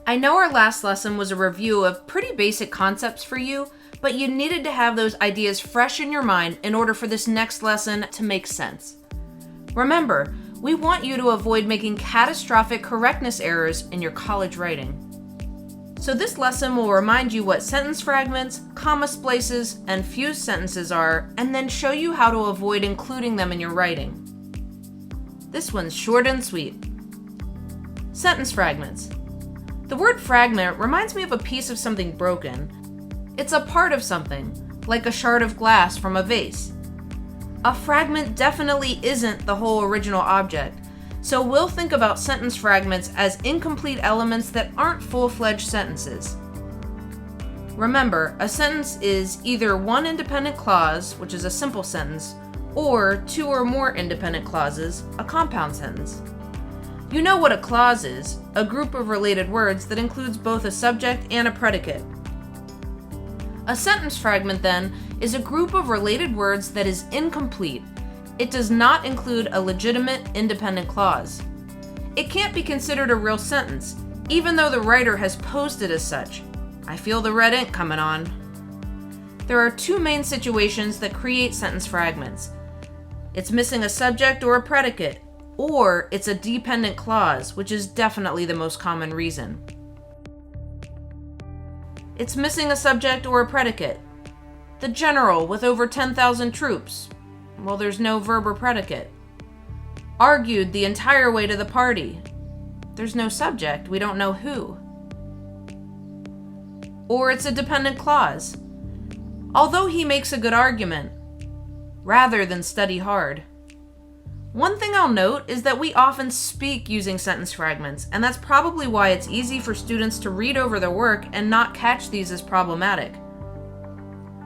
I know our last lesson was a review of pretty basic concepts for you, but you needed to have those ideas fresh in your mind in order for this next lesson to make sense. Remember, we want you to avoid making catastrophic correctness errors in your college writing. So this lesson will remind you what sentence fragments, comma splices, and fused sentences are, and then show you how to avoid including them in your writing. This one's short and sweet. Sentence fragments. The word fragment reminds me of a piece of something broken. It's a part of something, like a shard of glass from a vase. A fragment definitely isn't the whole original object, so we'll think about sentence fragments as incomplete elements that aren't full-fledged sentences. Remember, a sentence is either one independent clause, which is a simple sentence, or two or more independent clauses, a compound sentence. You know what a clause is, a group of related words that includes both a subject and a predicate. A sentence fragment, then, is a group of related words that is incomplete. It does not include a legitimate independent clause. It can't be considered a real sentence, even though the writer has posed it as such. I feel the red ink coming on. There are two main situations that create sentence fragments. It's missing a subject or a predicate, or it's a dependent clause, which is definitely the most common reason. It's missing a subject or a predicate. The general with over 10,000 troops. Well, there's no verb or predicate. Argued the entire way to the party. There's no subject, we don't know who. Or it's a dependent clause. Although he makes a good argument, rather than study hard. One thing I'll note is that we often speak using sentence fragments, and that's probably why it's easy for students to read over their work and not catch these as problematic.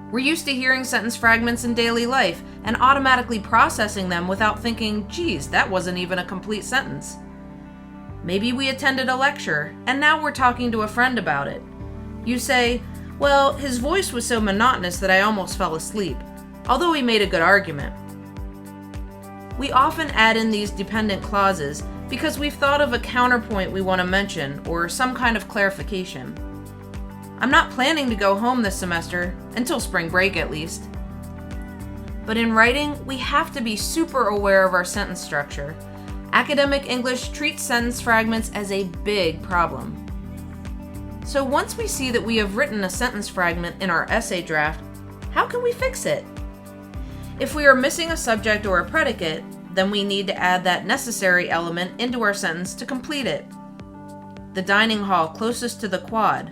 We're used to hearing sentence fragments in daily life and automatically processing them without thinking, geez, that wasn't even a complete sentence. Maybe we attended a lecture, and now we're talking to a friend about it. You say, well, his voice was so monotonous that I almost fell asleep, although he made a good argument. We often add in these dependent clauses because we've thought of a counterpoint we want to mention or some kind of clarification. I'm not planning to go home this semester, until spring break at least. But in writing, we have to be super aware of our sentence structure. Academic English treats sentence fragments as a big problem. So once we see that we have written a sentence fragment in our essay draft, how can we fix it? If we are missing a subject or a predicate, then we need to add that necessary element into our sentence to complete it. The dining hall closest to the quad.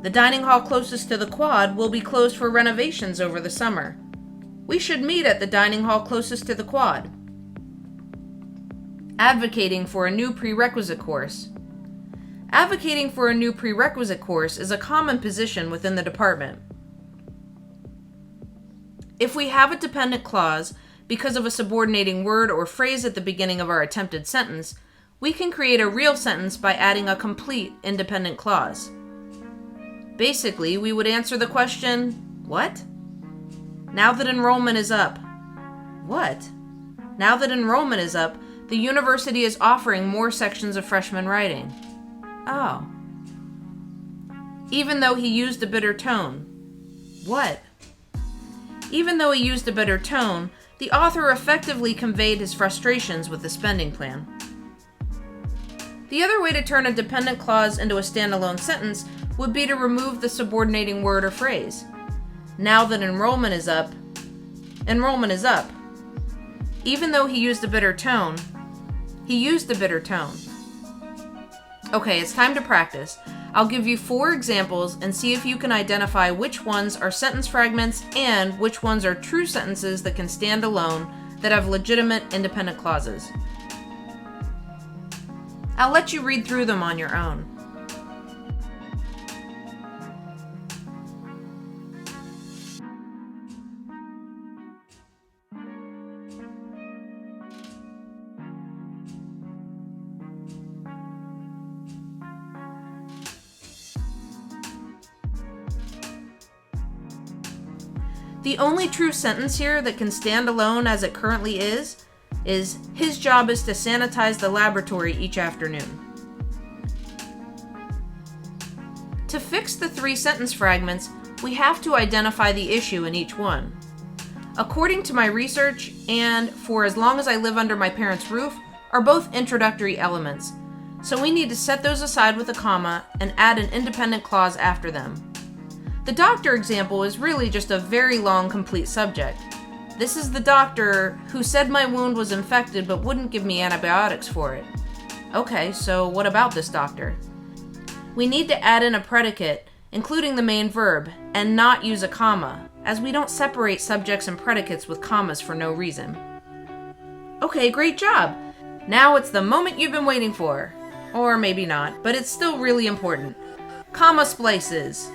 The dining hall closest to the quad will be closed for renovations over the summer. We should meet at the dining hall closest to the quad. Advocating for a new prerequisite course. Advocating for a new prerequisite course is a common position within the department. If we have a dependent clause because of a subordinating word or phrase at the beginning of our attempted sentence, we can create a real sentence by adding a complete independent clause. Basically, we would answer the question, what? Now that enrollment is up. What? Now that enrollment is up, the university is offering more sections of freshman writing. Oh. Even though he used a bitter tone. What? Even though he used a bitter tone, the author effectively conveyed his frustrations with the spending plan. The other way to turn a dependent clause into a standalone sentence would be to remove the subordinating word or phrase. Now that enrollment is up. Enrollment is up. Even though he used a bitter tone, he used a bitter tone. Okay, it's time to practice. I'll give you 4 examples and see if you can identify which ones are sentence fragments and which ones are true sentences that can stand alone that have legitimate independent clauses. I'll let you read through them on your own. The only true sentence here that can stand alone as it currently is his job is to sanitize the laboratory each afternoon. fix the 3 sentence fragments, we have to identify the issue in each one. According to my research, and for as long as I live under my parents' roof, are both introductory elements, so we need to set those aside with a comma and add an independent clause after them. The doctor example is really just a very long, complete subject. This is the doctor who said my wound was infected but wouldn't give me antibiotics for it. Okay, so what about this doctor? We need to add in a predicate, including the main verb, and not use a comma, as we don't separate subjects and predicates with commas for no reason. Okay, great job! Now it's the moment you've been waiting for. Or maybe not, but it's still really important. Comma splices.